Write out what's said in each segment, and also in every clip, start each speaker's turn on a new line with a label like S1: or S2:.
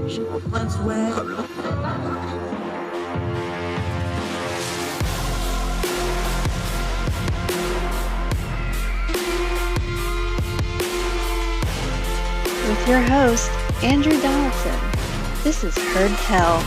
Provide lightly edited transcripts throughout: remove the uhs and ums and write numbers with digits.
S1: With your host, Andrew Donaldson. This is Heard Tell.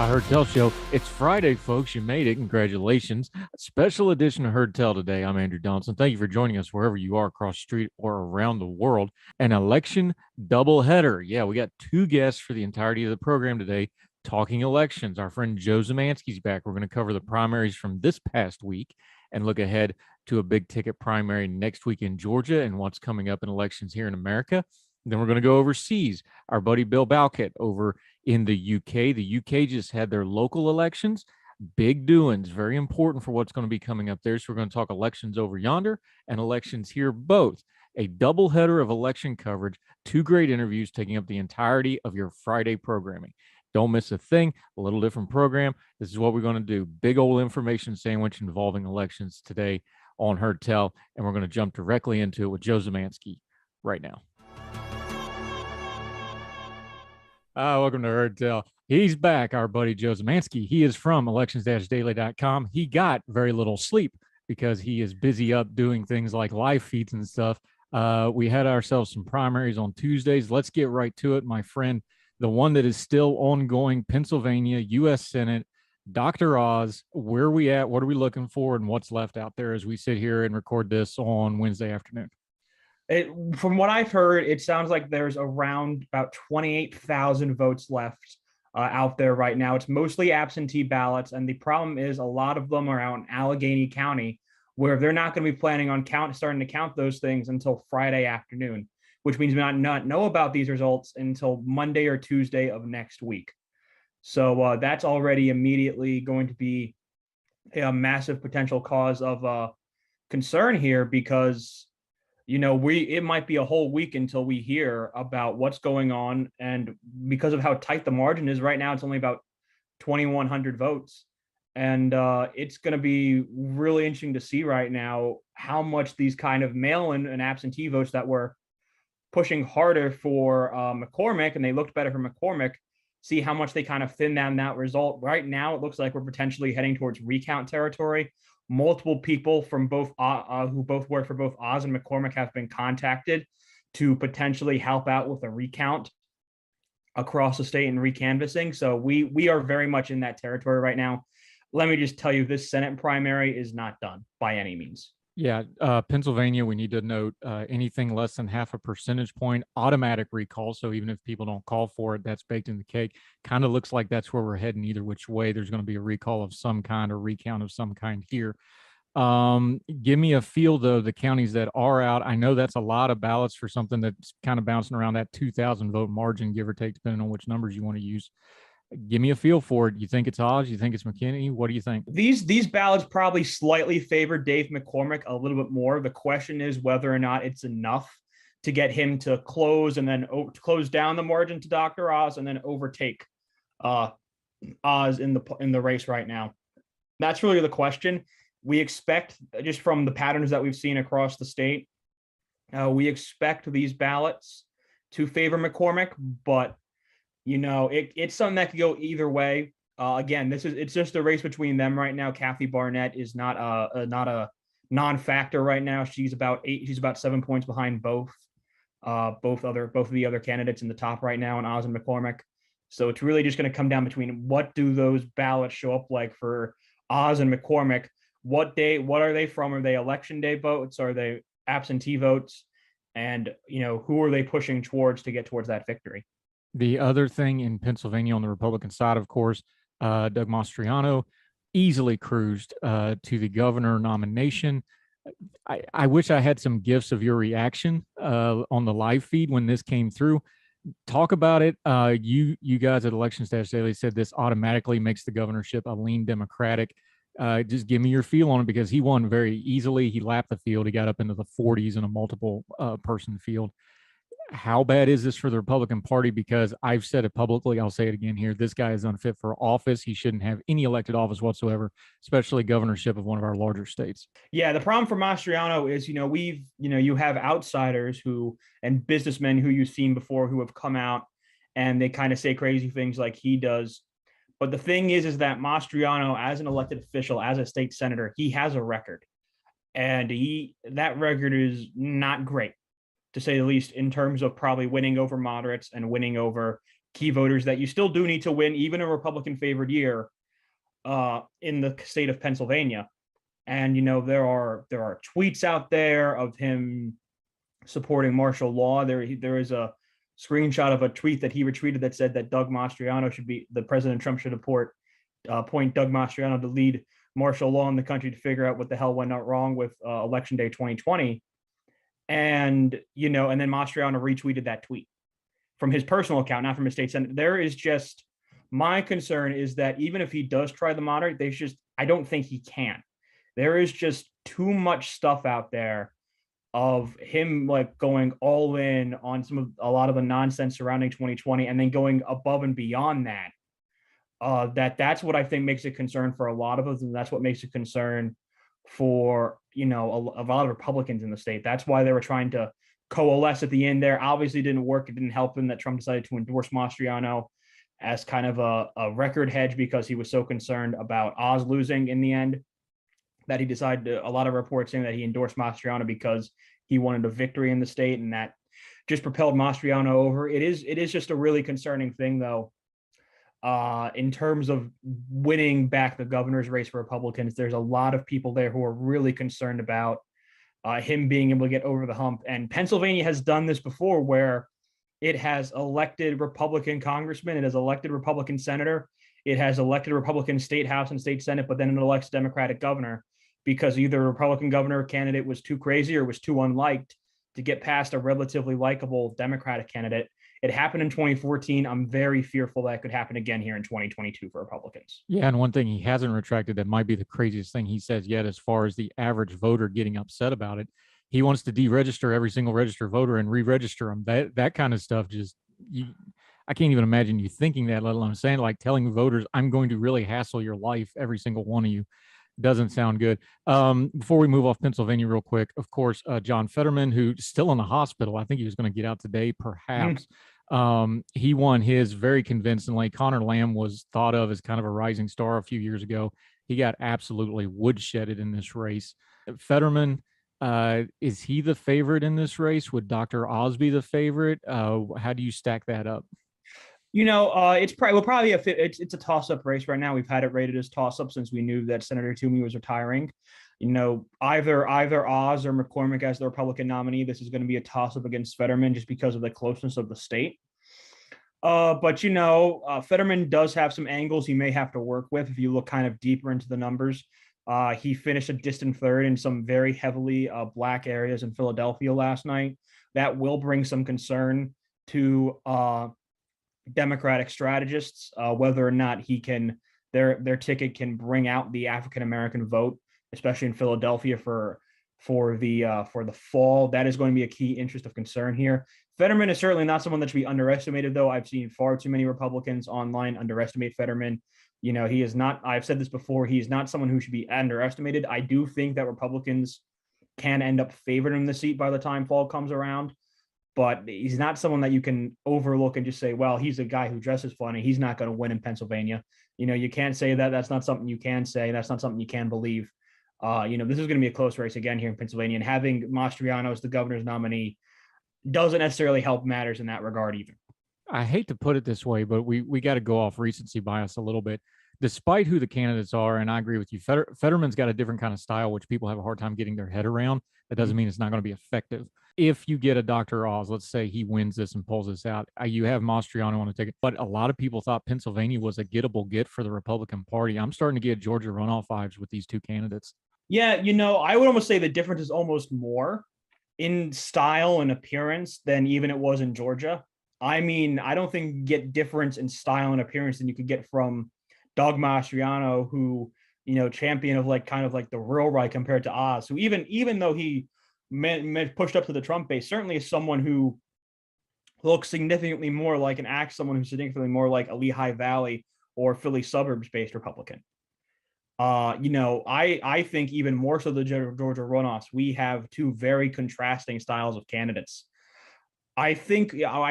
S2: Heard Tell Show. It's Friday, folks. You made it. Congratulations. A special edition of Heard Tell today. I'm Andrew Donaldson. Thank you for joining us wherever you are across the street or around the world. An election doubleheader. Yeah, we got two guests for the entirety of the program today talking elections. Our friend Joe Syzmanski's back. We're going to cover the primaries from this past week and look ahead to a big ticket primary next week in Georgia and what's coming up in elections here in America. Then we're going to go overseas. Our buddy Bill Bowkett over in the UK. The UK just had their local elections. Big doings, very important for what's going to be coming up there. So we're going to talk elections over yonder and elections here both. A doubleheader of election coverage, two great interviews taking up the entirety of your Friday programming. Don't miss a thing. A little different program. This is what we're going to do. Big old information sandwich involving elections today on Heard Tell, and we're going to jump directly into it with Joe Syzmanski right now. Welcome to Heard Tell. He's back, our buddy Joe Syzmanski. He is from elections-daily.com. He got very little sleep because he is busy up doing things like live feeds and stuff. We had ourselves some primaries on Tuesdays. Let's get right to it, my friend. The one that is still ongoing, Pennsylvania, U.S. Senate, Dr. Oz. Where are we at? What are we looking for? And what's left out there as we sit here and record this on Wednesday afternoon?
S3: From what I've heard, it sounds like there's around about 28,000 votes left out there right now. It's mostly absentee ballots, and the problem is a lot of them are out in Allegheny County, where they're not going to be planning on starting to count those things until Friday afternoon, which means we not know about these results until Monday or Tuesday of next week. So that's already immediately going to be a massive potential cause of concern here because it might be a whole week until we hear about what's going on. And because of how tight the margin is right now, it's only about 2,100 votes. And it's going to be really interesting to see right now how much these kind of mail-in and absentee votes that were pushing harder for McCormick, and they looked better for McCormick, see how much they kind of thin down that result. Right now, it looks like we're potentially heading towards recount territory. Multiple people from both who both work for both Oz and McCormick have been contacted to potentially help out with a recount across the state and recanvassing. So we are very much in that territory right now. Let me just tell you, this Senate primary is not done by any means.
S2: Yeah, Pennsylvania, we need to note anything less than half a percentage point, automatic recall. So even if people don't call for it, that's baked in the cake. Kind of looks like that's where we're heading either which way. There's going to be a recall of some kind or recount of some kind here. Give me a feel, though, the counties that are out. I know that's a lot of ballots for something that's kind of bouncing around that 2,000 vote margin, give or take, depending on which numbers you want to use. Give me a feel for it. You think it's Oz? You think it's McKinney? What do you think?
S3: These ballots probably slightly favor Dave McCormick a little bit more. The question is whether or not it's enough to get him to close and then close down the margin to Dr. Oz and then overtake Oz in the race right now. That's really the question. We expect, just from the patterns that we've seen across the state, we expect these ballots to favor McCormick, but it's something that could go either way. Again, it's just a race between them right now. Kathy Barnett is not a non-factor right now. She's about 7 points behind both of the other candidates in the top right now, and Oz and McCormick. So it's really just going to come down between what do those ballots show up like for Oz and McCormick. What are they from? Are they election day votes? Are they absentee votes? And who are they pushing towards to get towards that victory?
S2: The other thing in Pennsylvania on the Republican side, of course, Doug Mastriano easily cruised to the governor nomination. I wish I had some gifs of your reaction on the live feed when this came through. Talk about it. You guys at Elections Daily said this automatically makes the governorship a lean Democratic. Just give me your feel on it, because he won very easily. He lapped the field. He got up into the 40s in a multiple person field. how bad is this for the Republican Party? Because I've said it publicly, I'll say it again here. This guy is unfit for office. He shouldn't have any elected office whatsoever, especially governorship of one of our larger states.
S3: Yeah, the problem for Mastriano is, you have outsiders and businessmen who you've seen before who have come out and they kind of say crazy things like he does. But the thing is that Mastriano, as an elected official, as a state senator, he has a record. And that record is not great, to say the least, in terms of probably winning over moderates and winning over key voters that you still do need to win, even a Republican favored year in the state of Pennsylvania. And, there are tweets out there of him supporting martial law. There is a screenshot of a tweet that he retweeted that said that President Trump should appoint Doug Mastriano to lead martial law in the country to figure out what the hell went wrong with election day 2020. And, and then Mastriano retweeted that tweet from his personal account, not from his state senate. My concern is that even if he does try the moderate, I don't think he can. There is just too much stuff out there of him like going all in on a lot of the nonsense surrounding 2020 and then going above and beyond that. That's what I think makes a concern for a lot of us, and that's what makes a concern for a lot of Republicans in the state. That's why they were trying to coalesce at the end there. Obviously didn't work. It didn't help him that Trump decided to endorse Mastriano as kind of a record hedge because he was so concerned about Oz losing in the end that he decided a lot of reports saying that he endorsed Mastriano because he wanted a victory in the state, and that just propelled Mastriano over. It is just a really concerning thing though. In terms of winning back the governor's race for Republicans, there's a lot of people there who are really concerned about him being able to get over the hump. And Pennsylvania has done this before where it has elected Republican congressman, it has elected Republican senator, it has elected Republican state house and state senate, but then it elects Democratic governor because either a Republican governor candidate was too crazy or was too unliked to get past a relatively likable Democratic candidate. It happened in 2014. I'm very fearful that could happen again here in 2022 for Republicans.
S2: Yeah, and one thing he hasn't retracted that might be the craziest thing he says yet, as far as the average voter getting upset about it, he wants to deregister every single registered voter and re-register them. That kind of stuff I can't even imagine you thinking that, let alone saying, like, telling voters, I'm going to really hassle your life, every single one of you. Doesn't sound good. Before we move off Pennsylvania real quick, of course, John Fetterman, who's still in the hospital, I think he was going to get out today, perhaps. He won his very convincingly. Connor Lamb was thought of as kind of a rising star a few years ago. He got absolutely woodshedded in this race. Fetterman, is he the favorite in this race? Would Dr. Oz be the favorite? How do you stack that up?
S3: It's probably it's a toss-up race right now. We've had it rated as toss-up since we knew that Senator Toomey was retiring. Either Oz or McCormick as the Republican nominee. This is going to be a toss-up against Fetterman just because of the closeness of the state. But Fetterman does have some angles he may have to work with if you look kind of deeper into the numbers. He finished a distant third in some very heavily black areas in Philadelphia last night. That will bring some concern to Democratic strategists, whether or not their ticket can bring out the African American vote, especially in Philadelphia for the fall. That is going to be a key interest of concern here. Fetterman is certainly not someone that should be underestimated, though. I've seen far too many Republicans online underestimate Fetterman. He is not, I've said this before, he is not someone who should be underestimated. I do think that Republicans can end up favoring him the seat by the time fall comes around, but he's not someone that you can overlook and just say, well, he's a guy who dresses funny, he's not going to win in Pennsylvania. You can't say that. That's not something you can say. That's not something you can believe. This is going to be a close race again here in Pennsylvania, and having Mastriano as the governor's nominee doesn't necessarily help matters in that regard either.
S2: I hate to put it this way, but we got to go off recency bias a little bit. Despite who the candidates are, and I agree with you, Fetterman's got a different kind of style, which people have a hard time getting their head around. That doesn't mean it's not going to be effective. If you get a Dr. Oz, let's say he wins this and pulls this out, you have Mastriano on the ticket. But a lot of people thought Pennsylvania was a gettable get for the Republican Party. I'm starting to get Georgia runoff vibes with these two candidates.
S3: Yeah, I would almost say the difference is almost more in style and appearance than even it was in Georgia. I mean, I don't think you get difference in style and appearance than you could get from Doug Mastriano, who, champion of kind of the rural right compared to Oz, who even though he pushed up to the Trump base, certainly is someone who looks significantly more like and acts someone who's significantly more like a Lehigh Valley or Philly suburbs-based Republican. I think even more so the Georgia runoffs, we have two very contrasting styles of candidates. I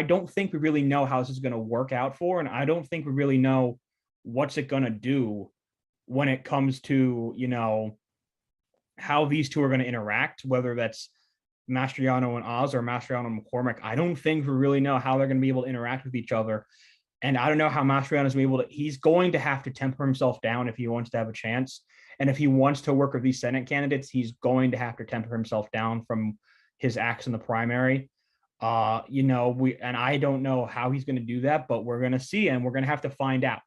S3: don't think we really know how this is going to work out for, and I don't think we really know what's it going to do when it comes to, how these two are going to interact, whether that's Mastriano and Oz or Mastriano and McCormick. I don't think we really know how they're going to be able to interact with each other. And I don't know how Mastriano's able to, he's going to have to temper himself down if he wants to have a chance. And if he wants to work with these Senate candidates, he's going to have to temper himself down from his acts in the primary. I don't know how he's going to do that, but we're going to see, and we're going to have to find out.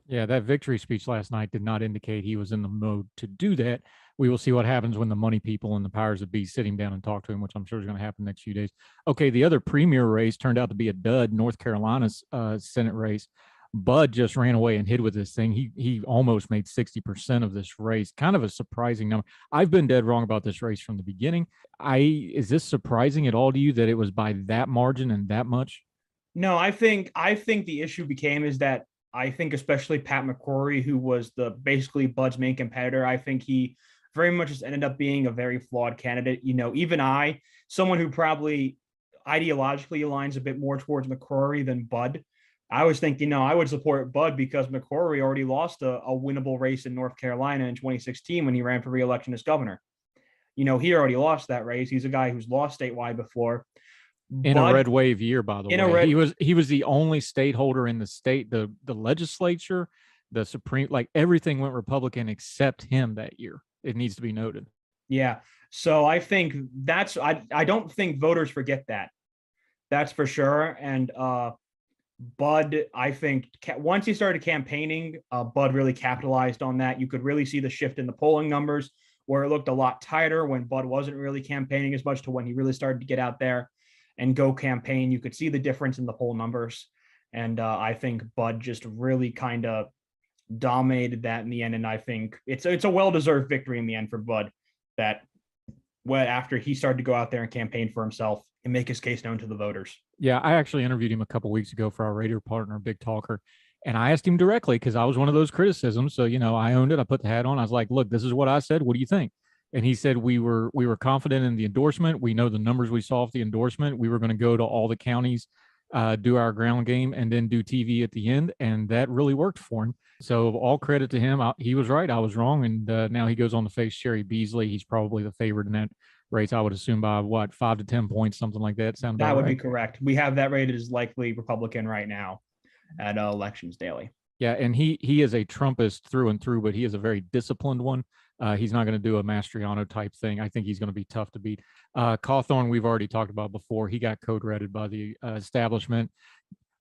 S2: Yeah, that victory speech last night did not indicate he was in the mode to do that. We will see what happens when the money people and the powers that be sit him down and talk to him, which I'm sure is going to happen next few days. Okay, the other premier race turned out to be a dud, North Carolina's Senate race. Bud just ran away and hid with this thing. He almost made 60% of this race. Kind of a surprising number. I've been dead wrong about this race from the beginning. Is this surprising at all to you that it was by that margin and that much?
S3: No, I think the issue is that I think especially Pat McCrory, who was basically Bud's main competitor, I think he very much just ended up being a very flawed candidate. Even someone who probably ideologically aligns a bit more towards McCrory than Bud, I was thinking, I would support Bud because McCrory already lost a winnable race in North Carolina in 2016 when he ran for re-election as governor. He already lost that race. He's a guy who's lost statewide before.
S2: In a red wave year, by the way. He was the only state holder in the state, the legislature, the Supreme, like everything went Republican except him that year. It needs to be noted.
S3: Yeah. So I think I don't think voters forget that. That's for sure. And Bud, I think once he started campaigning, Bud really capitalized on that. You could really see the shift in the polling numbers where it looked a lot tighter when Bud wasn't really campaigning as much to when he really started to get out there and go campaign. You could see the difference in the poll numbers. And I think Bud just really kind of dominated that in the end. And I think it's a well-deserved victory in the end for Bud that after he started to go out there and campaign for himself and make his case known to the voters.
S2: Yeah, I actually interviewed him a couple of weeks ago for our radio partner, Big Talker. And I asked him directly because I was one of those criticisms. So, I owned it. I put the hat on. I was like, look, this is what I said. What do you think? And he said, we were confident in the endorsement. We know the numbers we saw off the endorsement. We were going to go to all the counties, do our ground game, and then do TV at the end. And that really worked for him. So all credit to him. He was right. I was wrong. And now he goes on to face Sherry Beasley. He's probably the favorite in that race, I would assume, by 5 to 10 points, something like that.
S3: That would be correct. We have that rated as likely Republican right now at Elections Daily.
S2: Yeah, and he is a Trumpist through and through, but he is a very disciplined one. He's not going to do a Mastriano type thing. I think he's going to be tough to beat. Cawthorn, we've already talked about before. He got code-redded by the establishment.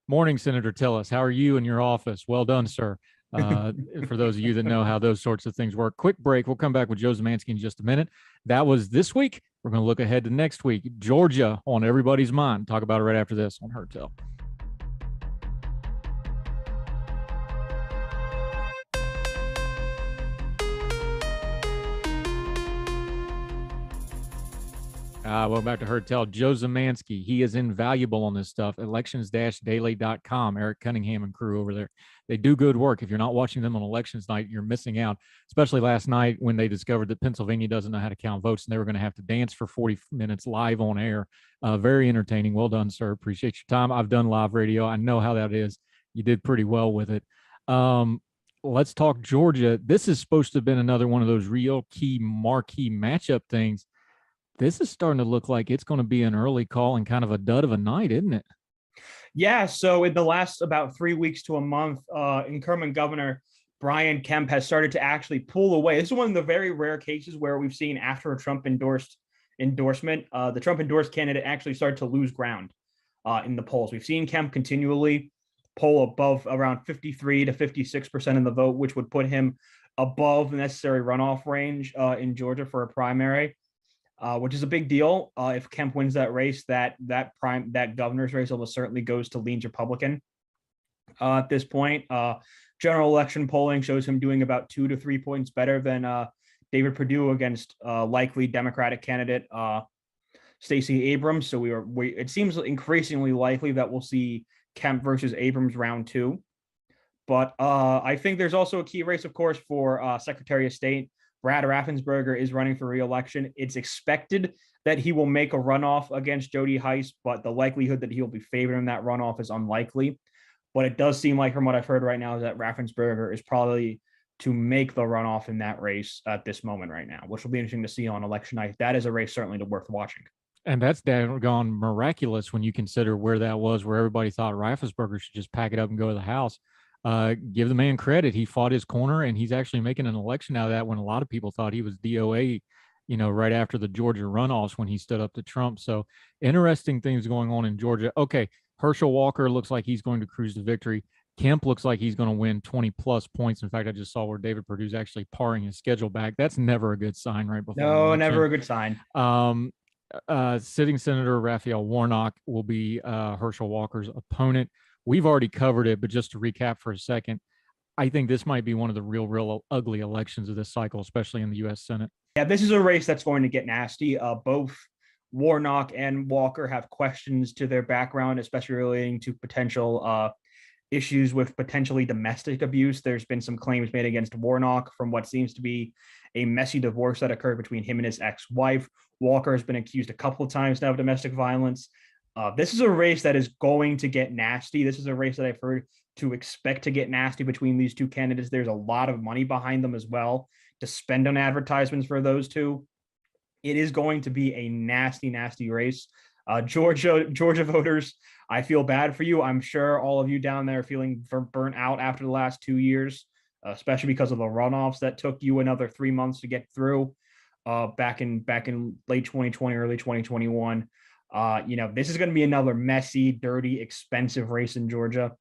S2: Morning, Senator Tillis. How are you in your office? Well done, sir. For those of you that know how those sorts of things work. Quick break. We'll come back with Joe Syzmanski in just a minute. That was this week. We're going to look ahead to next week. Georgia on everybody's mind. Talk about it right after this on Heard Tell. Welcome back to Heard Tell. Joe Syzmanski, he is invaluable on this stuff. Elections-daily.com. Eric Cunningham and crew over there. They do good work. If you're not watching them on elections night, you're missing out, especially last night when they discovered that Pennsylvania doesn't know how to count votes and they were going to have to dance for 40 minutes live on air. Very entertaining. Well done, sir. Appreciate your time. I've done live radio. I know how that is. You did pretty well with it. Let's talk Georgia. This is supposed to have been another one of those real key marquee matchup things. This is starting to look like it's going to be an early call and kind of a dud of a night, isn't it?
S3: Yeah. So in the last about 3 weeks to a month, incumbent Governor Brian Kemp has started to actually pull away. This is one of the very rare cases where we've seen after a Trump endorsement, the Trump endorsed candidate actually started to lose ground in the polls. We've seen Kemp continually poll above around 53 to 56% of the vote, which would put him above the necessary runoff range in Georgia for a primary. Which is a big deal. If Kemp wins that race, that governor's race almost certainly goes to leans Republican. At this point, general election polling shows him doing about 2 to 3 points better than David Perdue against likely Democratic candidate Stacey Abrams. So it seems increasingly likely that we'll see Kemp versus Abrams round 2. But I think there's also a key race, of course, for Secretary of State. Brad Raffensperger is running for re-election. It's expected that he will make a runoff against Jody Hice, but the likelihood that he'll be favored in that runoff is unlikely. But it does seem like, from what I've heard right now, is that Raffensperger is probably to make the runoff in that race at this moment right now, which will be interesting to see on election night. That is a race certainly worth watching.
S2: And that's gone miraculous when you consider where that was, where everybody thought Raffensperger should just pack it up and go to the House. Give the man credit. He fought his corner, and he's actually making an election out of that when a lot of people thought he was DOA, right after the Georgia runoffs when he stood up to Trump. So interesting things going on in Georgia. Okay, Herschel Walker looks like he's going to cruise to victory. Kemp looks like he's going to win 20-plus points. In fact, I just saw where David Perdue's actually paring his schedule back. That's never a good sign right before
S3: No, never a good sign.
S2: Sitting Senator Raphael Warnock will be Herschel Walker's opponent. We've already covered it, but just to recap for a second, I think this might be one of the real ugly elections of this cycle, especially in the U.S. Senate.
S3: Yeah, this is a race that's going to get nasty. Both Warnock and Walker have questions to their background, especially relating to potential issues with potentially domestic abuse. There's been some claims made against Warnock from what seems to be a messy divorce that occurred between him and his ex-wife. Walker has been accused a couple of times now of domestic violence. This is a race that is going to get nasty. This is a race that I've heard to expect to get nasty between these two candidates. There's a lot of money behind them as well to spend on advertisements for those two. It is going to be a nasty, nasty race. Georgia voters, I feel bad for you. I'm sure all of you down there are feeling burnt out after the last 2 years, especially because of the runoffs that took you another 3 months to get through back in late 2020, early 2021. This is going to be another messy, dirty, expensive race in Georgia.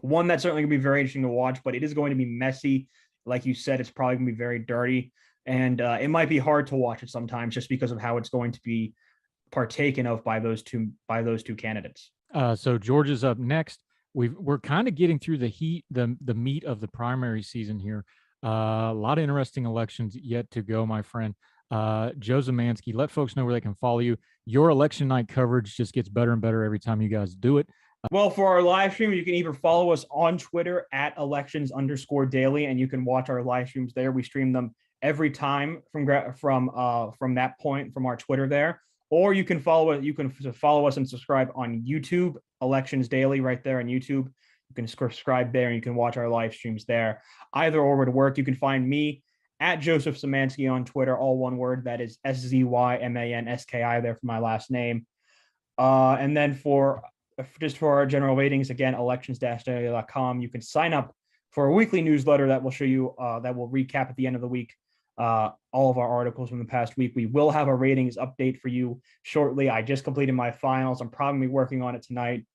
S3: One that's certainly going to be very interesting to watch, but it is going to be messy. Like you said, it's probably going to be very dirty, and it might be hard to watch it sometimes just because of how it's going to be partaken of by those two candidates.
S2: So Georgia's up next. We're kind of getting through the meat of the primary season here. A lot of interesting elections yet to go, my friend. Joe Syzmanski, let folks know where they can follow you. Your election night coverage just gets better and better every time you guys do it.
S3: Well, for our live stream, you can either follow us on Twitter at elections_daily, and you can watch our live streams there. We stream them every time from that point from our Twitter there, or you can follow us and subscribe on YouTube, Elections Daily, right there on YouTube. You can subscribe there and you can watch our live streams there. Either or would work. You can find me at Joseph Syzmanski on Twitter, all one word. That is SZYMANSKI there for my last name. And then for our general ratings, again, elections-daily.com. You can sign up for a weekly newsletter that will show you, that will recap at the end of the week all of our articles from the past week. We will have a ratings update for you shortly. I just completed my finals. I'm probably working on it tonight.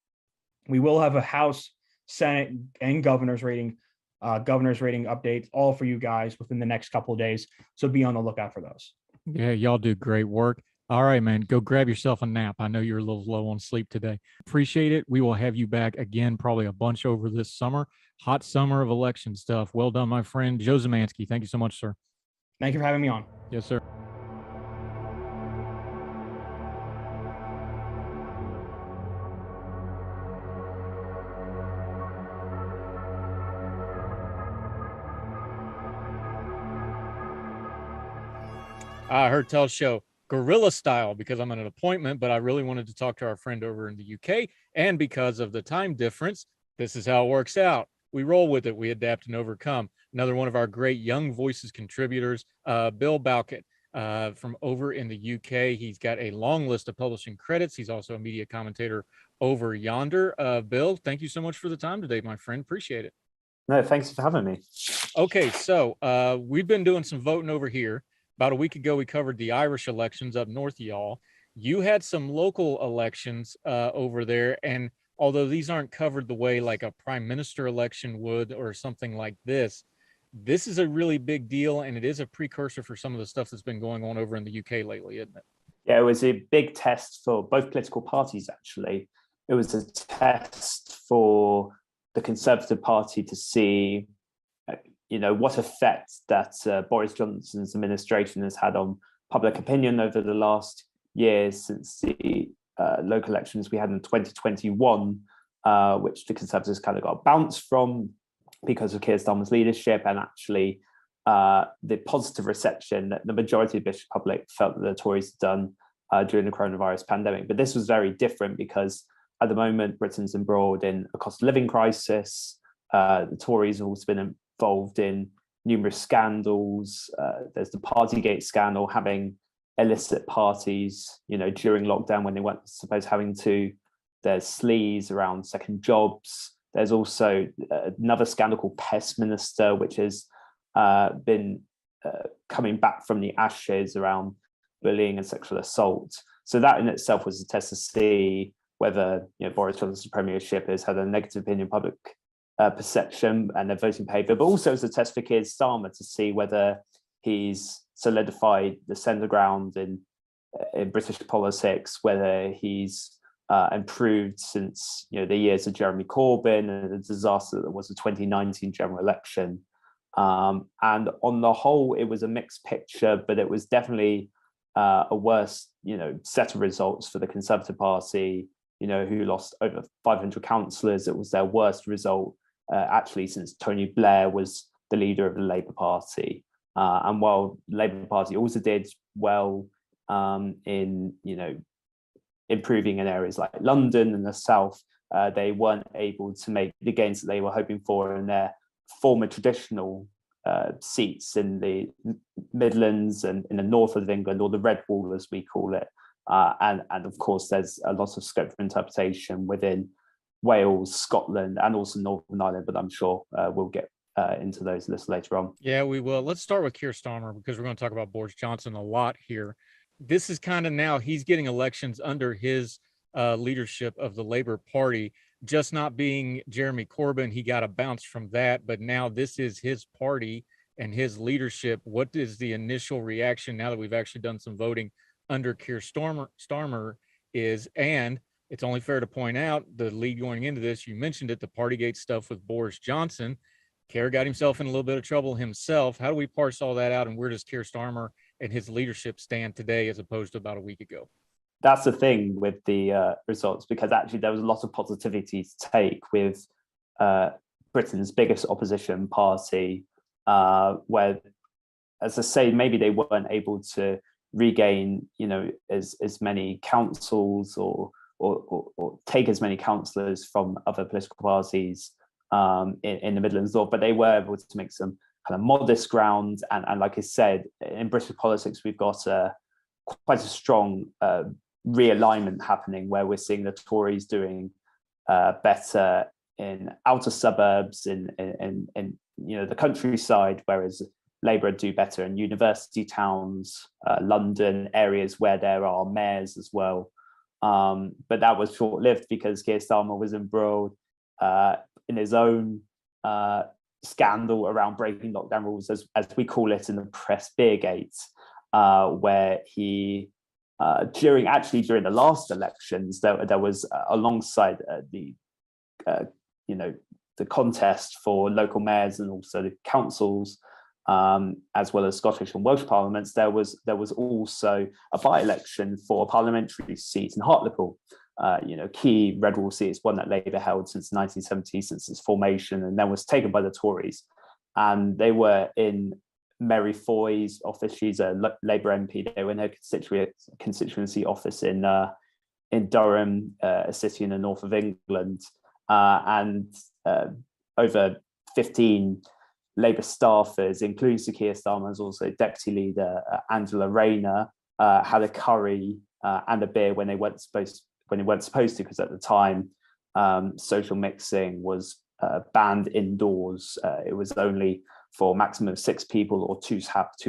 S3: We will have a House, Senate, and governor's rating updates all for you guys within the next couple of days. So be on the lookout for those.
S2: Yeah, y'all do great work. All right, man, go grab yourself a nap. I know you're a little low on sleep today. Appreciate it. We will have you back again, probably a bunch over this summer. Hot summer of election stuff. Well done, my friend. Joe Syzmanski, thank you so much, sir.
S3: Thank you for having me on.
S2: Yes, sir. Heard Tell show guerrilla style because I'm at an appointment, but I really wanted to talk to our friend over in the UK, and because of the time difference, this is how it works out. We roll with it. We adapt and overcome. Another one of our great Young Voices contributors, Bill Bowkett, from over in the UK. He's got a long list of publishing credits. He's also a media commentator over yonder. Bill, thank you so much for the time today, my friend. Appreciate it.
S4: No, thanks for having me.
S2: Okay, so we've been doing some voting over here. About a week ago, we covered the Irish elections up north, y'all. You had some local elections over there, and although these aren't covered the way like a prime minister election would or something like this, this is a really big deal, and it is a precursor for some of the stuff that's been going on over in the UK lately, isn't it?
S4: Yeah, it was a big test for both political parties, actually. It was a test for the Conservative Party to see what effect that Boris Johnson's administration has had on public opinion over the last years since the local elections we had in 2021, which the Conservatives kind of got bounced from because of Keir Starmer's leadership, and actually the positive reception that the majority of the British public felt that the Tories had done during the coronavirus pandemic. But this was very different because at the moment, Britain's embroiled in a cost of living crisis. The Tories have also been involved in numerous scandals. There's the Partygate scandal, having illicit parties, during lockdown when they weren't supposed having to. There's sleaze around second jobs. There's also another scandal called Pest Minister, which has been coming back from the ashes around bullying and sexual assault. So that in itself was a test to see whether Boris Johnson's premiership has had a negative opinion public perception and their voting behaviour, but also as a test for Keir Starmer to see whether he's solidified the centre ground in British politics, whether he's improved since the years of Jeremy Corbyn and the disaster that was the 2019 general election. And on the whole, it was a mixed picture, but it was definitely a worse set of results for the Conservative Party, who lost over 500 councillors. It was their worst result actually since Tony Blair was the leader of the Labour Party. And while the Labour Party also did well in improving in areas like London and the South, they weren't able to make the gains that they were hoping for in their former traditional seats in the Midlands and in the north of England, or the Red Wall as we call it. And of course, there's a lot of scope for interpretation within Wales, Scotland, and also Northern Ireland, but I'm sure we'll get into those lists later on.
S2: Yeah, we will. Let's start with Keir Starmer, because we're going to talk about Boris Johnson a lot here. This is kind of now he's getting elections under his leadership of the Labour Party, just not being Jeremy Corbyn. He got a bounce from that, but now this is his party and his leadership. What is the initial reaction now that we've actually done some voting under Keir Starmer is, and it's only fair to point out the lead going into this, you mentioned it, the Partygate stuff with Boris Johnson. Keir got himself in a little bit of trouble himself. How do we parse all that out, and where does Keir Starmer and his leadership stand today as opposed to about a week ago?
S4: That's the thing with the results, because actually there was a lot of positivity to take with Britain's biggest opposition party, where, as I say, maybe they weren't able to regain, as many councils or take as many councillors from other political parties in the Midlands North, but they were able to make some kind of modest ground. And like I said, in British politics, we've got quite a strong realignment happening, where we're seeing the Tories doing better in outer suburbs, in the countryside, whereas Labour do better in university towns, London, areas where there are mayors as well. But that was short-lived because Keir Starmer was embroiled in his own scandal around breaking lockdown rules, as we call it in the press, Beergate, where he during the last elections, there was alongside the contest for local mayors and also the councils, as well as Scottish and Welsh parliaments, there was also a by-election for a parliamentary seat in Hartlepool, key Red Wall seat. It's one that Labour held since 1970, since its formation, and then was taken by the Tories. And they were in Mary Foy's office. She's a Labour MP. They were in her constituency office in Durham, a city in the north of England, and over 15 Labour staffers, including Sir Keir Starmer's also deputy leader Angela Rayner, had a curry and a beer when they weren't supposed to, because at the time social mixing was banned indoors. It was only for a maximum of 6 people or two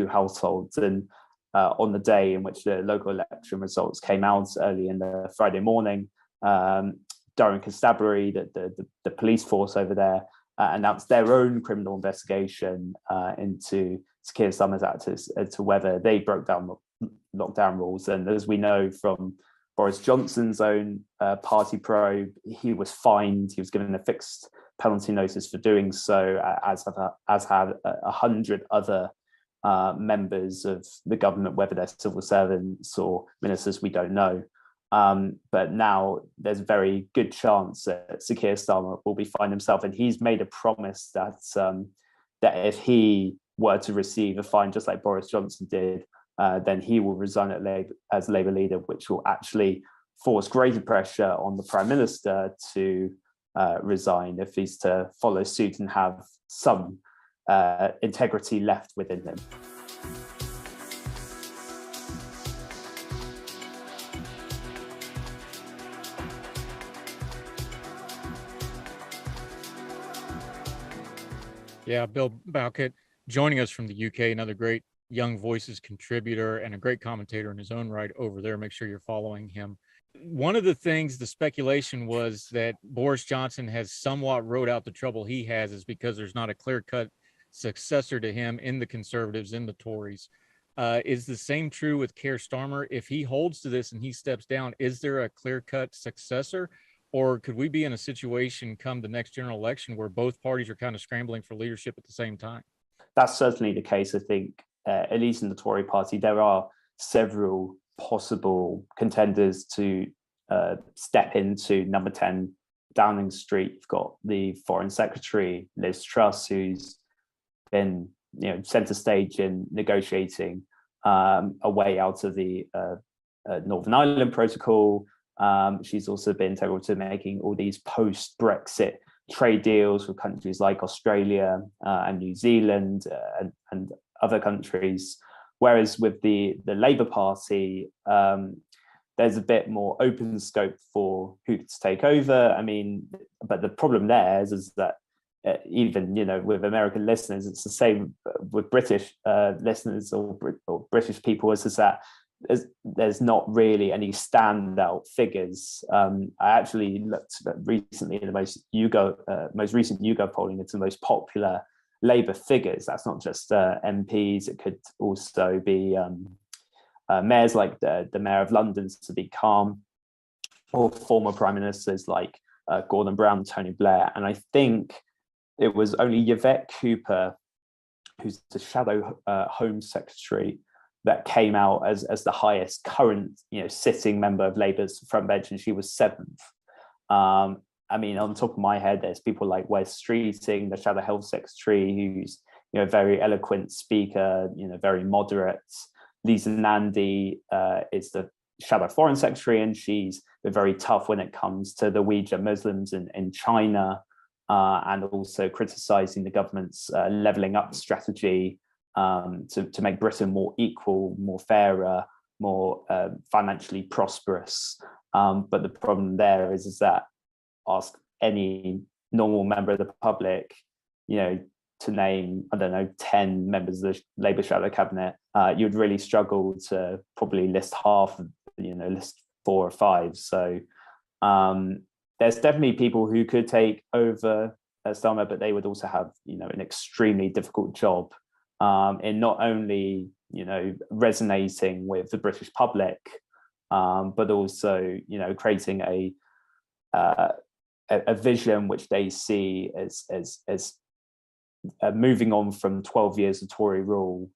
S4: households. And on the day in which the local election results came out early in the Friday morning, Durham Constabulary, the police force over there, announced their own criminal investigation into Keir Starmer's actors as to whether they broke down lockdown rules. And as we know from Boris Johnson's own party probe, he was fined. He was given a fixed penalty notice for doing so, as had 100 other members of the government, whether they're civil servants or ministers, we don't know. But now there's a very good chance that Sir Keir Starmer will be finding himself, and he's made a promise that that if he were to receive a fine, just like Boris Johnson did, then he will resign as Labour leader, which will actually force greater pressure on the Prime Minister to resign if he's to follow suit and have some integrity left within him.
S2: Yeah, Bill Bowkett joining us from the UK, another great Young Voices contributor and a great commentator in his own right over there. Make sure you're following him. One of the things, the speculation was that Boris Johnson has somewhat rode out the trouble he has is because there's not a clear-cut successor to him in the Conservatives, in the Tories. Is the same true with Keir Starmer? If he holds to this and he steps down, is there a clear-cut successor? Or could we be in a situation come the next general election where both parties are kind of scrambling for leadership at the same time?
S4: That's certainly the case, I think, at least in the Tory party. There are several possible contenders to step into number 10 Downing Street. You've got the Foreign Secretary, Liz Truss, who's been centre stage in negotiating a way out of the Northern Ireland Protocol. She's also been integral to making all these post-Brexit trade deals with countries like Australia and New Zealand and other countries. Whereas with the Labour Party, there's a bit more open scope for who to take over. I mean, but the problem there is that even with American listeners, it's the same with British listeners or British people. Is that there's not really any standout figures. I actually looked recently in the most recent YouGov polling into the most popular Labour figures. That's not just MPs. It could also be mayors like the Mayor of London, Sadiq Khan, or former prime ministers like Gordon Brown, Tony Blair. And I think it was only Yvette Cooper, who's the shadow Home Secretary, that came out as the highest current sitting member of Labour's front bench, and she was 7th. I mean, on top of my head, there's people like Wes Streeting, the Shadow Health Secretary, who's a very eloquent speaker, very moderate. Lisa Nandy is the Shadow Foreign Secretary, and she's very tough when it comes to the Uyghur Muslims in China, and also criticising the government's levelling up strategy to make Britain more equal, more fairer, more financially prosperous. But the problem there is that ask any normal member of the public, to name, 10 members of the Labour shadow cabinet, you'd really struggle to probably list half, list 4 or 5. So there's definitely people who could take over Starmer, but they would also have, an extremely difficult job in not only, resonating with the British public, but also, creating a vision which they see as moving on from 12 years of Tory rule,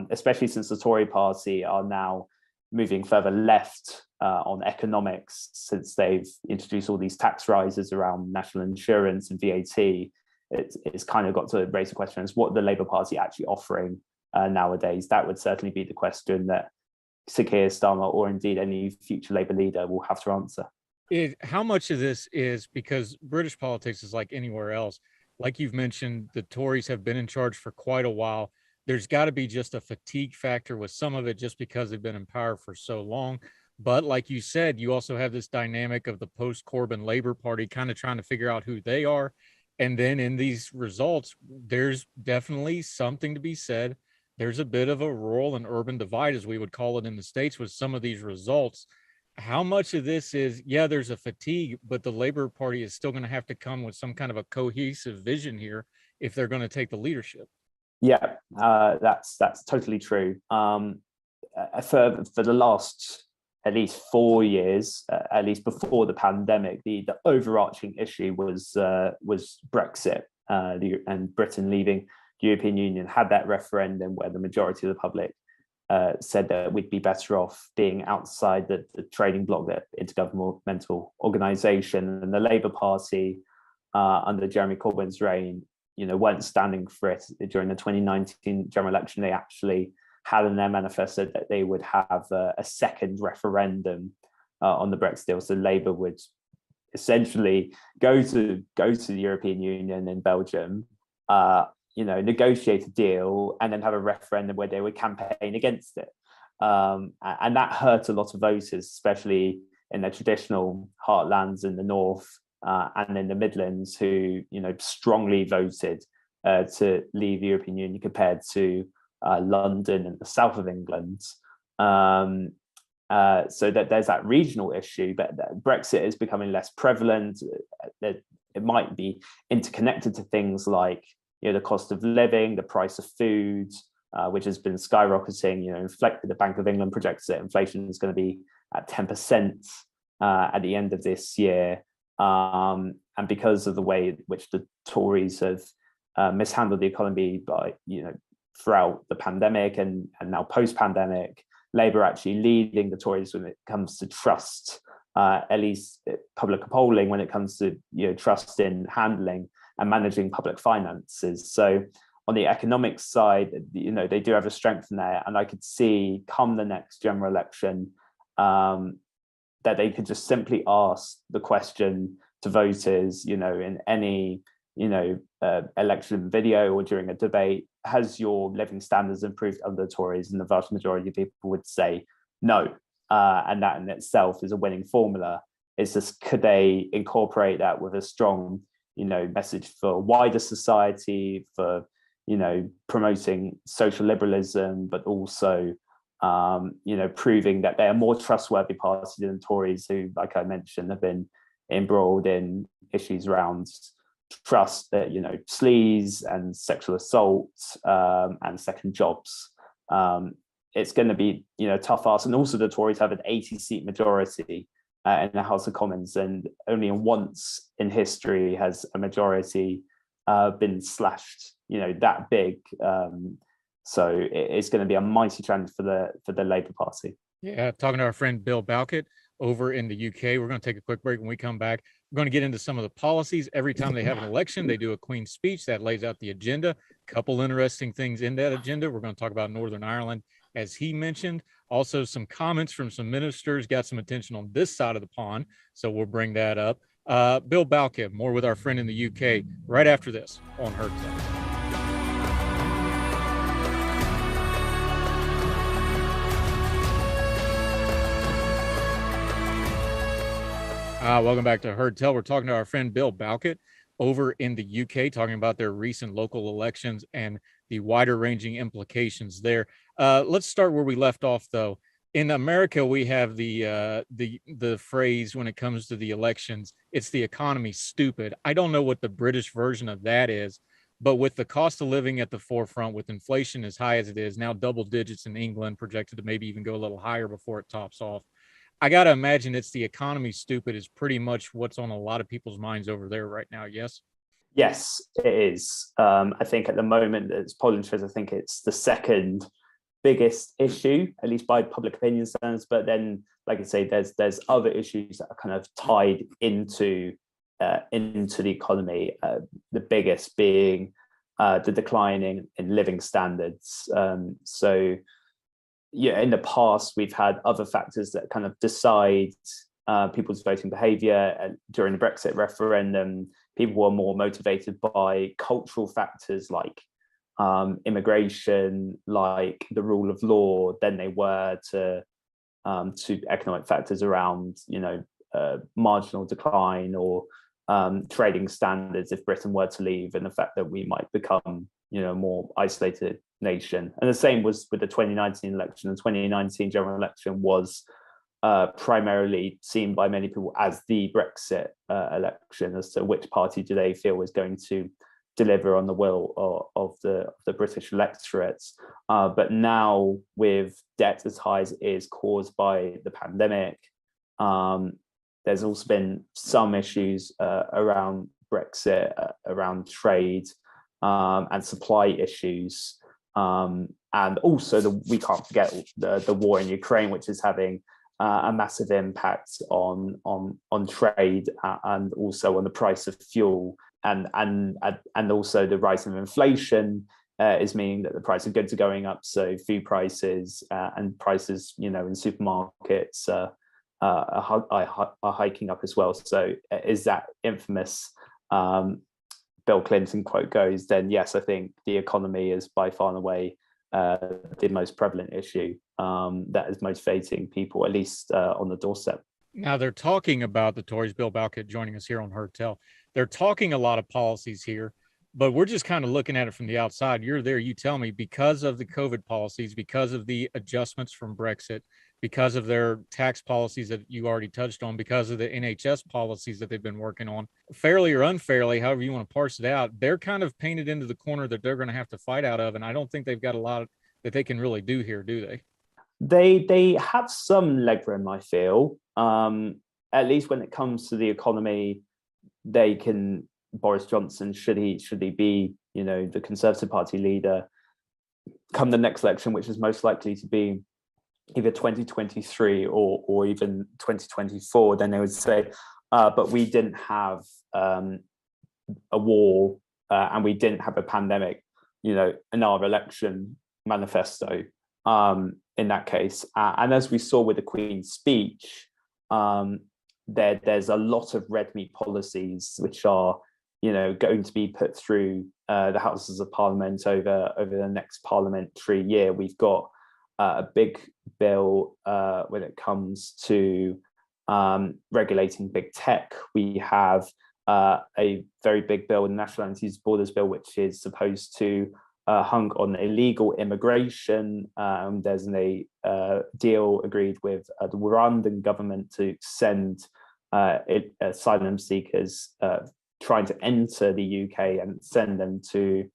S4: especially since the Tory party are now moving further left on economics, since they've introduced all these tax rises around national insurance and VAT. It's kind of got to raise the question as what the Labour Party actually offering nowadays. That would certainly be the question that Sir Keir Starmer, or indeed any future Labour leader, will have to answer.
S2: How much of this is because British politics is like anywhere else? Like you've mentioned, the Tories have been in charge for quite a while. There's got to be just a fatigue factor with some of it just because they've been in power for so long. But like you said, you also have this dynamic of the post-Corbyn Labour Party kind of trying to figure out who they are. And then in these results, there's definitely something to be said. There's a bit of a rural and urban divide, as we would call it in the States, with some of these results. How much of this is, there's a fatigue, but the Labour Party is still going to have to come with some kind of a cohesive vision here if they're going to take the leadership?
S4: Yeah, that's totally true. For the last at least 4 years, at least before the pandemic, the overarching issue was Brexit and Britain leaving the European Union had that referendum where the majority of the public said that we'd be better off being outside the trading bloc, the intergovernmental organisation, and the Labour Party under Jeremy Corbyn's reign, weren't standing for it. During the 2019 general election, they actually had in their manifesto that they would have a second referendum on the Brexit deal. So Labour would essentially go to the European Union in Belgium, negotiate a deal, and then have a referendum where they would campaign against it. And that hurt a lot of voters, especially in the traditional heartlands in the north and in the Midlands, who strongly voted to leave the European Union compared to London and the south of England. So that there's that regional issue, but Brexit is becoming less prevalent. It might be interconnected to things like the cost of living, the price of food, which has been skyrocketing. The Bank of England projects that inflation is going to be at 10% at the end of this year. And because of the way in which the Tories have mishandled the economy by, throughout the pandemic and now post-pandemic, Labour actually leading the Tories when it comes to trust, at least public polling, when it comes to trust in handling and managing public finances. So on the economic side, they do have a strength in there, and I could see come the next general election that they could just simply ask the question to voters, in any election video or during a debate: has your living standards improved under the Tories? And the vast majority of people would say no, and that in itself is a winning formula. It's just, could they incorporate that with a strong message for wider society, for promoting social liberalism, but also proving that they're a more trustworthy party than the Tories, who, like I mentioned, have been embroiled in issues around trust, sleaze and sexual assault and second jobs. It's going to be tough ask. And also the Tories have an 80-seat majority in the House of Commons, and only once in history has a majority been slashed that big. So it's going to be a mighty challenge for the Labour Party.
S2: Yeah, talking to our friend Bill Bowkett over in the UK. We're going to take a quick break. When we come back, we're going to get into some of the policies. Every time they have an election, they do a Queen's speech that lays out the agenda. A couple interesting things in that agenda. We're going to talk about Northern Ireland, as he mentioned. Also, some comments from some ministers got some attention on this side of the pond, so we'll bring that up. Bill Bowkett, more with our friend in the UK, right after this on Heard Tell. Welcome back to Heard Tell. We're talking to our friend Bill Bowkett over in the UK, talking about their recent local elections and the wider ranging implications there. Let's start where we left off, though. In America, we have the phrase when it comes to the elections, it's the economy stupid. I don't know what the British version of that is, but with the cost of living at the forefront, with inflation as high as it is, now double digits in England, projected to maybe even go a little higher before it tops off. I got to imagine it's the economy stupid is pretty much what's on a lot of people's minds over there right now. Yes?
S4: Yes, it is. I think at the moment, as polling shows, I think it's the second biggest issue, at least by public opinion standards. But then, like I say, there's other issues that are kind of tied into the economy. The biggest being the decline in living standards. So in the past, we've had other factors that kind of decide people's voting behavior. During the Brexit referendum, people were more motivated by cultural factors like immigration, like the rule of law, than they were to economic factors around, marginal decline or trading standards if Britain were to leave, and the fact that we might become, a more isolated nation. And the same was with the 2019 election. The 2019 general election was primarily seen by many people as the Brexit election, as to which party do they feel was going to deliver on the will of the British electorate. But now, with debt as high as it is caused by the pandemic, there's also been some issues around Brexit, around trade, and supply issues. And also we can't forget the war in Ukraine, which is having a massive impact on trade and also on the price of fuel, and also the rise of inflation is meaning that the price of goods are going up. So food prices and prices, in supermarkets are hiking up as well. So is that infamous Bill Clinton quote goes, then yes, I think the economy is by far and away the most prevalent issue that is motivating people, at least on the doorstep.
S2: Now they're talking about the Tories, Bill Bowkett joining us here on Heard Tell. They're talking a lot of policies here, but we're just kind of looking at it from the outside. You're there, you tell me, because of the COVID policies, because of the adjustments from Brexit, because of their tax policies that you already touched on, because of the NHS policies that they've been working on, fairly or unfairly, however you want to parse it out, they're kind of painted into the corner that they're going to have to fight out of. And I don't think they've got a lot that they can really do here, do they?
S4: They have some legroom, I feel. At least when it comes to the economy, they can. Boris Johnson, should he be, the Conservative Party leader, come the next election, which is most likely to be either 2023 or even 2024, then they would say, but we didn't have a war and we didn't have a pandemic, in our election manifesto. In that case, and as we saw with the Queen's speech, there's a lot of red meat policies which are, going to be put through the Houses of Parliament over the next parliamentary year. We've got a big bill when it comes to regulating big tech. We have a very big bill, the National Anti Borders Bill, which is supposed to hung on illegal immigration. There's a deal agreed with the Rwandan government to send asylum seekers trying to enter the UK and send them to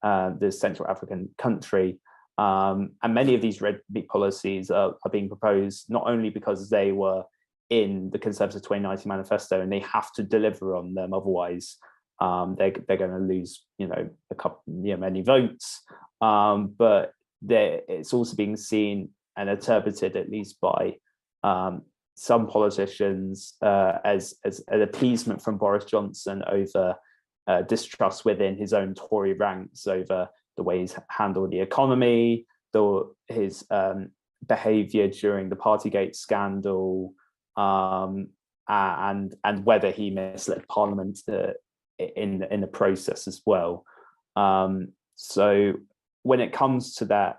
S4: the Central African country. And many of these red meat policies are being proposed not only because they were in the Conservative 2019 manifesto and they have to deliver on them, otherwise they're going to lose, a couple, many votes. But it's also being seen and interpreted, at least by some politicians, as an appeasement from Boris Johnson over distrust within his own Tory ranks over the way he's handled the economy, his behaviour during the Partygate scandal, and whether he misled Parliament in the process as well. So when it comes to that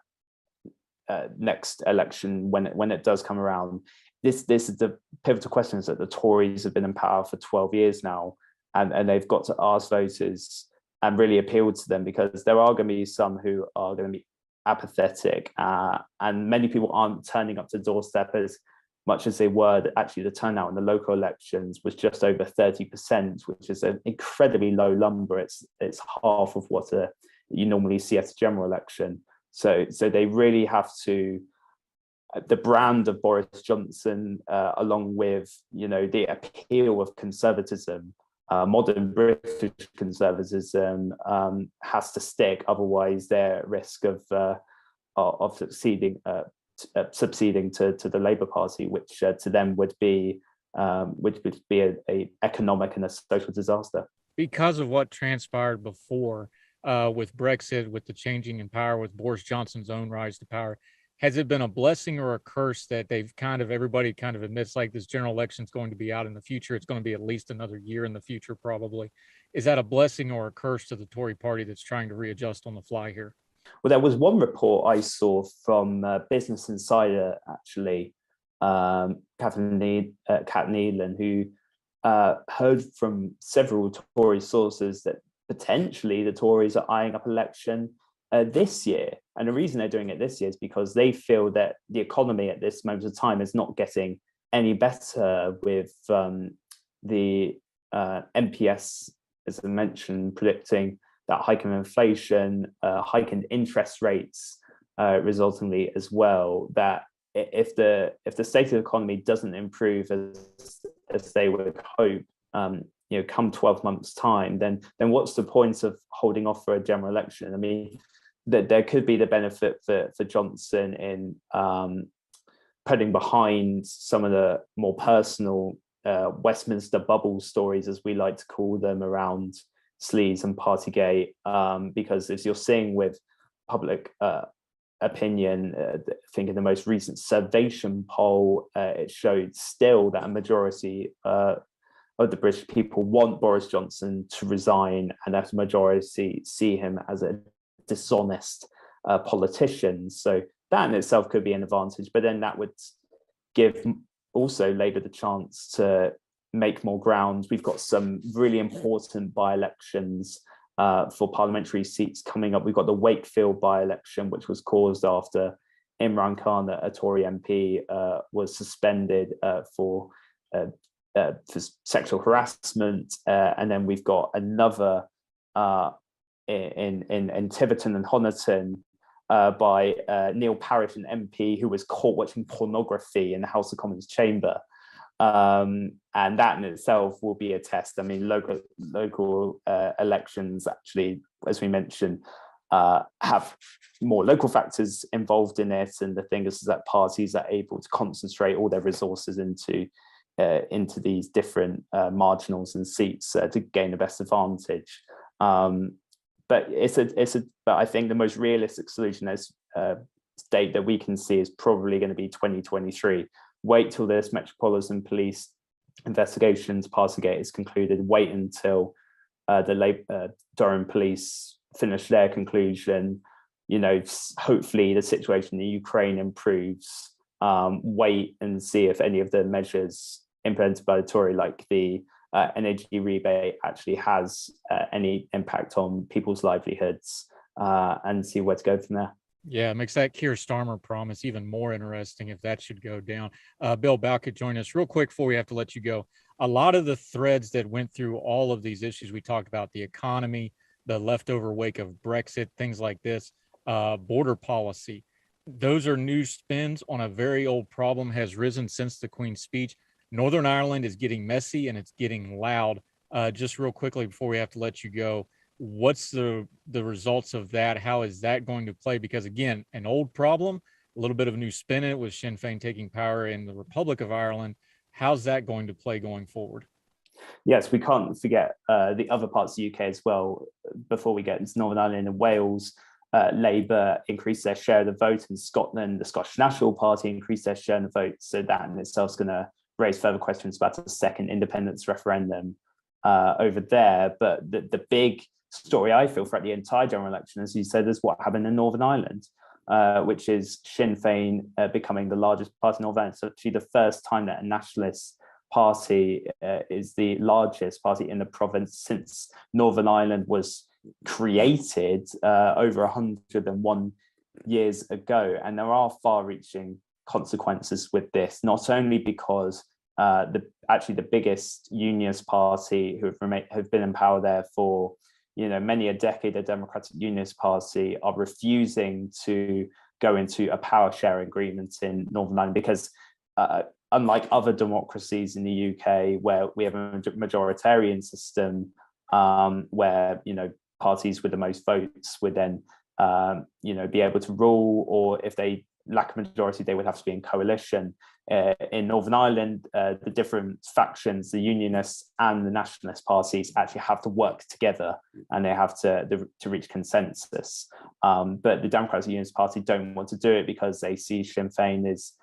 S4: next election, when it does come around, this is the pivotal question, is that the Tories have been in power for 12 years now, and they've got to ask voters and really appeal to them, because there are going to be some who are going to be apathetic, and many people aren't turning up to the doorstep as much as they were. Actually, the turnout in the local elections was just over 30%, which is an incredibly low number. It's half of what you normally see at a general election. So they really have to, the brand of Boris Johnson, along with the appeal of conservatism, modern British conservatism, has to stick. Otherwise, they're at risk of succeeding to the Labour Party, which to them would be a economic and a social disaster.
S2: Because of what transpired before with Brexit, with the changing in power, with Boris Johnson's own rise to power, has it been a blessing or a curse that everybody kind of admits, like, this general election is going to be out in the future? It's going to be at least another year in the future, probably. Is that a blessing or a curse to the Tory party that's trying to readjust on the fly here?
S4: Well, there was one report I saw from Business Insider, actually, Kat Needland, who heard from several Tory sources that potentially the Tories are eyeing up election this year. And the reason they're doing it this year is because they feel that the economy at this moment of time is not getting any better, with the MPS, as I mentioned, predicting that hike in inflation, hike in interest rates, resultingly as well, that if the state of the economy doesn't improve as they would hope, come 12 months time, then what's the point of holding off for a general election? I mean, that there could be the benefit for Johnson in putting behind some of the more personal Westminster bubble stories, as we like to call them, around sleaze and Partygate, because as you're seeing with public opinion, I think in the most recent Survation poll, it showed still that a majority of the British people want Boris Johnson to resign, and that a majority see him as a dishonest politician. So that in itself could be an advantage, but then that would give also Labour the chance to make more ground. We've got some really important by-elections for parliamentary seats coming up. We've got the Wakefield by-election, which was caused after Imran Khan, a Tory MP, was suspended for sexual harassment, and then we've got another in Tiverton and Honiton by Neil Parish, an MP who was caught watching pornography in the House of Commons chamber. And that in itself will be a test. I mean, local elections actually, as we mentioned, have more local factors involved in it. And the thing is that parties are able to concentrate all their resources into these different marginals and seats to gain the best advantage. But but I think the most realistic solution as date that we can see is probably going to be 2023. Wait till this Metropolitan Police investigations, Partygate, is concluded. Wait until the Durham Police finish their conclusion. Hopefully the situation in Ukraine improves. Wait and see if any of the measures implemented by the Tory, like the energy rebate, actually has any impact on people's livelihoods, and see where to go from there.
S2: Yeah, it makes that Keir Starmer promise even more interesting if that should go down. Bill Bowkett, join us real quick before we have to let you go. A lot of the threads that went through all of these issues, we talked about the economy, the leftover wake of Brexit, things like this, border policy. Those are new spins on a very old problem, has risen since the Queen's speech. Northern Ireland is getting messy and it's getting loud. Just real quickly before we have to let you go, what's the results of that? How is that going to play? Because again, an old problem, a little bit of a new spin in it with Sinn Féin taking power in the Republic of Ireland. How's that going to play going forward?
S4: Yes, we can't forget the other parts of the UK as well. Before we get into Northern Ireland and Wales, Labour increased their share of the vote. In Scotland, the Scottish National Party increased their share of the vote. So that in itself is going to raise further questions about a second independence referendum over there. But the big story, I feel, throughout the entire general election, as you said, is what happened in Northern Ireland, which is Sinn Féin becoming the largest party in Northern Ireland. So actually the first time that a nationalist party is the largest party in the province since Northern Ireland was created over 101 years ago. And there are far-reaching consequences with this, not only because the biggest unionist party who have been in power there for many a decade, the Democratic Unionist Party, are refusing to go into a power share agreement in Northern Ireland because unlike other democracies in the UK, where we have a majoritarian system, where parties with the most votes would then be able to rule, or if they lack a majority, they would have to be in coalition. In Northern Ireland, the different factions, the Unionists and the Nationalist parties, actually have to work together, and they have to reach consensus. But the Democratic Unionist Party don't want to do it because they see Sinn Féin as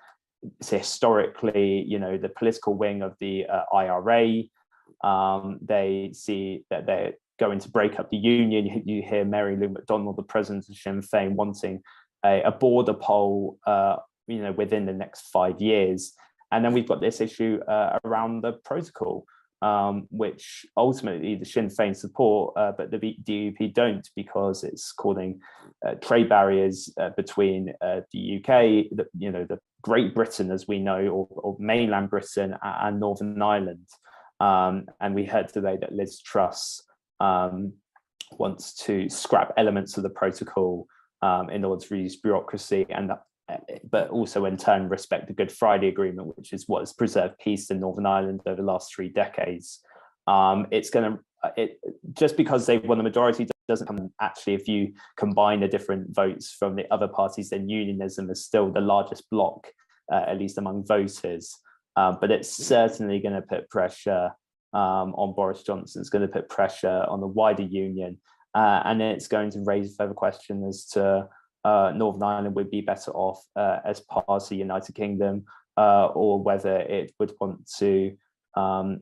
S4: historically, the political wing of the IRA. They see that they're going to break up the union. You hear Mary Lou McDonald, the president of Sinn Féin, wanting a border poll within the next 5 years. And then we've got this issue around the protocol, which ultimately the Sinn Féin support, but the DUP don't, because it's causing trade barriers between the UK, the Great Britain, as we know, or mainland Britain, and Northern Ireland. And we heard today that Liz Truss wants to scrap elements of the protocol in order to reduce bureaucracy, but also in turn respect the Good Friday Agreement, which is what has preserved peace in Northern Ireland over the last 3 decades. It's going to just because they won the majority doesn't come. Actually, if you combine the different votes from the other parties, then unionism is still the largest bloc, at least among voters. But it's certainly going to put pressure on Boris Johnson. It's going to put pressure on the wider union, and it's going to raise further question as to Northern Ireland would be better off as part of the United Kingdom, or whether it would want to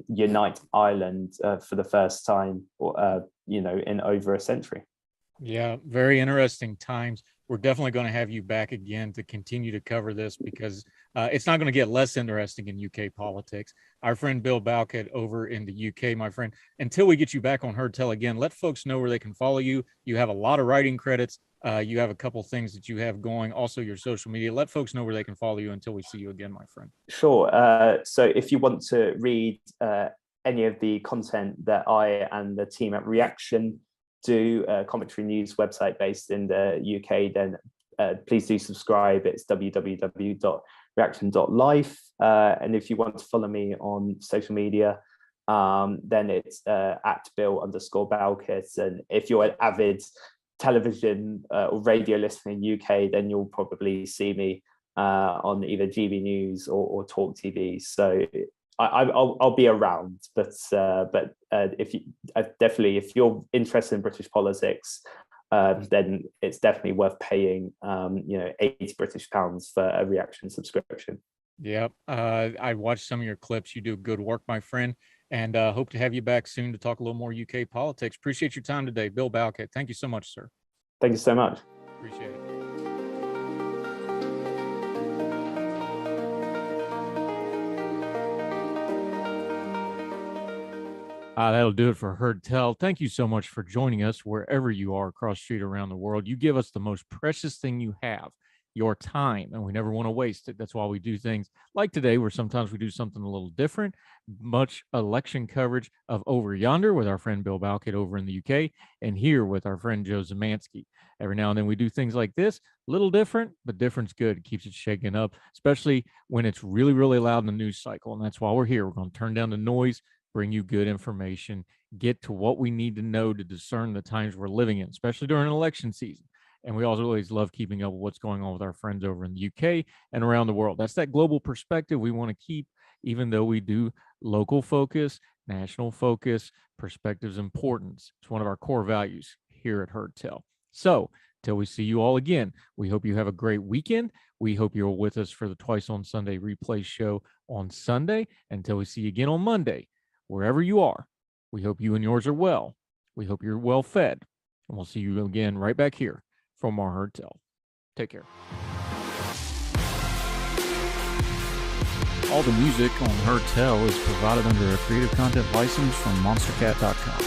S4: unite Ireland for the first time, in over a century.
S2: Yeah, very interesting times. We're definitely going to have you back again to continue to cover this, because it's not going to get less interesting in UK politics. Our friend Bill Bowkett over in the UK, my friend, until we get you back on Heard Tell again, let folks know where they can follow you. You have a lot of writing credits. You have a couple things that you have going, also your social media. Let folks know where they can follow you until we see you again, my friend.
S4: Sure. So if you want to read any of the content that I and the team at Reaction do, a commentary news website based in the UK, then please do subscribe. It's www.reaction.life. And if you want to follow me on social media, then it's at Bill_Bowkett. And if you're an avid television or radio listener in UK, then you'll probably see me on either GB News or Talk TV. So I'll be around, but if you're interested in British politics, then it's definitely worth paying £80 British for a Reaction subscription.
S2: Yep. I watched some of your clips. You do good work, my friend, and hope to have you back soon to talk a little more UK politics. Appreciate your time today, Bill Bowkett. Thank you so much, sir.
S4: Thank you so much.
S2: Appreciate it. That'll do it for Heard Tell. Thank you so much for joining us wherever you are across the street around the world. You give us the most precious thing you have, your time, and we never want to waste it. That's why we do things like today, where sometimes we do something a little different. Much election coverage of Over Yonder with our friend Bill Bowkett over in the UK, and here with our friend Joe Syzmanski. Every now and then we do things like this, a little different, but different's good. It keeps it shaking up, especially when it's really, really loud in the news cycle. And that's why we're here. We're going to turn down the noise, bring you good information, get to what we need to know to discern the times we're living in, especially during election season. And we also always love keeping up with what's going on with our friends over in the UK and around the world. That's that global perspective we want to keep, even though we do local focus, national focus. Perspective's importance. It's one of our core values here at Heard Tell. So till we see you all again, we hope you have a great weekend. We hope you're with us for the Twice on Sunday replay show on Sunday. Until we see you again on Monday, wherever you are, we hope you and yours are well. We hope you're well fed. And we'll see you again right back here from our Heard Tell. Take care. All the music on Heard Tell is provided under a Creative Content license from monstercat.com.